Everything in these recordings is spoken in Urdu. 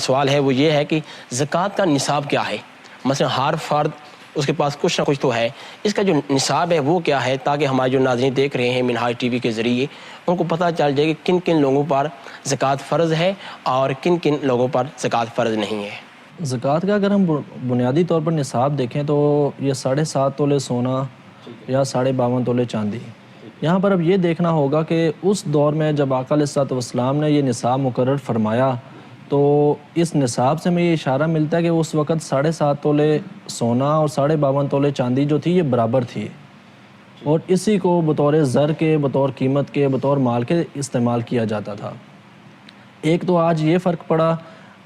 سوال ہے وہ یہ ہے کہ زکوٰۃ کا نصاب کیا ہے؟ مثلا ہر فرد اس کے پاس کچھ نہ کچھ تو ہے، اس کا جو نصاب ہے وہ کیا ہے، تاکہ ہمارے جو ناظرین دیکھ رہے ہیں منہاج ٹی وی کے ذریعے ان کو پتہ چل جائے کہ کن کن لوگوں پر زکوٰۃ فرض ہے اور کن کن لوگوں پر زکوٰۃ فرض نہیں ہے۔ زکوٰۃ کا اگر ہم بنیادی طور پر نصاب دیکھیں تو یہ 7.5 تولے سونا یا 52.5 تولے چاندی۔ یہاں پر اب یہ دیکھنا ہوگا کہ اس دور میں جب آقا علیہ الصلوۃ والسلام نے یہ نصاب مقرر فرمایا تو اس نصاب سے ہمیں یہ اشارہ ملتا ہے کہ اس وقت 7.5 تولے سونا اور 52.5 تولے چاندی جو تھی یہ برابر تھی، اور اسی کو بطور زر کے، بطور قیمت کے، بطور مال کے استعمال کیا جاتا تھا۔ ایک تو آج یہ فرق پڑا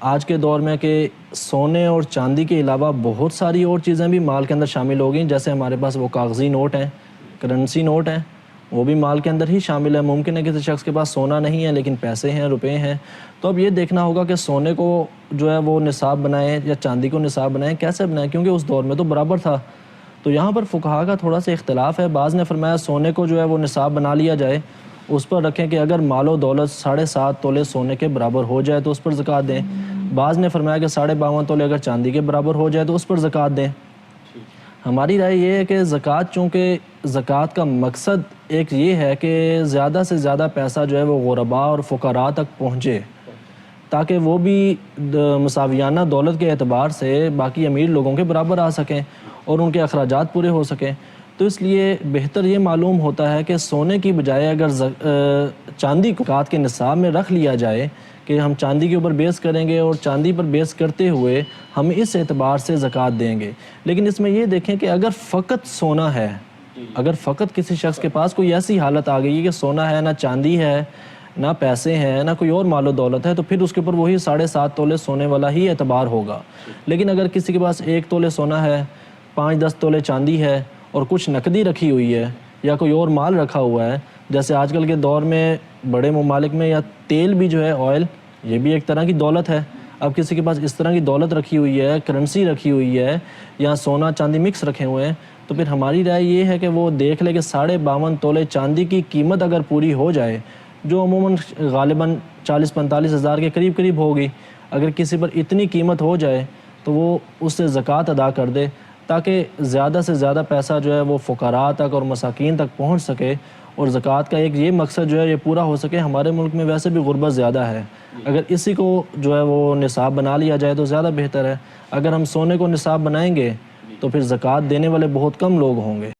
آج کے دور میں کہ سونے اور چاندی کے علاوہ بہت ساری اور چیزیں بھی مال کے اندر شامل ہو گئیں، جیسے ہمارے پاس وہ کاغذی نوٹ ہیں، کرنسی نوٹ ہیں، وہ بھی مال کے اندر ہی شامل ہے۔ ممکن ہے کسی شخص کے پاس سونا نہیں ہے لیکن پیسے ہیں، روپے ہیں، تو اب یہ دیکھنا ہوگا کہ سونے کو جو ہے وہ نصاب بنائیں یا چاندی کو نصاب بنائیں، کیسے بنائیں، کیونکہ اس دور میں تو برابر تھا۔ تو یہاں پر فقہا کا تھوڑا سا اختلاف ہے۔ بعض نے فرمایا سونے کو جو ہے وہ نصاب بنا لیا جائے، اس پر رکھیں کہ اگر مال و دولت 7.5 تولے سونے کے برابر ہو جائے تو اس پر زکوٰۃ دیں۔ بعض نے فرمایا کہ 52.5 تولے اگر چاندی کے برابر ہو جائے تو اس پر زکوٰۃ دیں۔ ہماری رائے یہ ہے کہ زکوٰۃ، چونکہ زکوٰۃ کا مقصد ایک یہ ہے کہ زیادہ سے زیادہ پیسہ جو ہے وہ غرباء اور فقراء تک پہنچے، تاکہ وہ بھی مساویانہ دولت کے اعتبار سے باقی امیر لوگوں کے برابر آ سکیں اور ان کے اخراجات پورے ہو سکیں۔ تو اس لیے بہتر یہ معلوم ہوتا ہے کہ سونے کی بجائے اگر چاندی کو زکوٰۃ کے نصاب میں رکھ لیا جائے کہ ہم چاندی کے اوپر بیس کریں گے اور چاندی پر بیس کرتے ہوئے ہم اس اعتبار سے زکوٰۃ دیں گے۔ لیکن اس میں یہ دیکھیں کہ اگر فقط سونا ہے، اگر فقط کسی شخص کے پاس کوئی ایسی حالت آ گئی ہے کہ سونا ہے، نہ چاندی ہے، نہ پیسے ہیں، نہ کوئی اور مال و دولت ہے، تو پھر اس کے اوپر وہی 7.5 تولے سونے والا ہی اعتبار ہوگا۔ لیکن اگر کسی کے پاس 1 تولے سونا ہے، 5-10 تولے چاندی ہے اور کچھ نقدی رکھی ہوئی ہے یا کوئی اور مال رکھا ہوا ہے، جیسے آج کل کے دور میں بڑے ممالک میں یا تیل بھی جو ہے، آئل، یہ بھی ایک طرح کی دولت ہے۔ اب کسی کے پاس اس طرح کی دولت رکھی ہوئی ہے، کرنسی رکھی ہوئی ہے یا سونا چاندی مکس رکھے ہوئے ہیں، تو پھر ہماری رائے یہ ہے کہ وہ دیکھ لے کہ 52.5 تولے چاندی کی قیمت اگر پوری ہو جائے، جو عموماً غالباً 40-45 ہزار کے قریب ہوگی، اگر کسی پر اتنی قیمت ہو جائے تو وہ اس سے زکوٰۃ ادا کر دے، تاکہ زیادہ سے زیادہ پیسہ جو ہے وہ فقراء تک اور مساکین تک پہنچ سکے، اور زکوٰۃ کا ایک یہ مقصد جو ہے یہ پورا ہو سکے۔ ہمارے ملک میں ویسے بھی غربت زیادہ ہے، اگر اسی کو جو ہے وہ نصاب بنا لیا جائے تو زیادہ بہتر ہے۔ اگر ہم سونے کو نصاب بنائیں گے تو پھر زکوٰۃ دینے والے بہت کم لوگ ہوں گے۔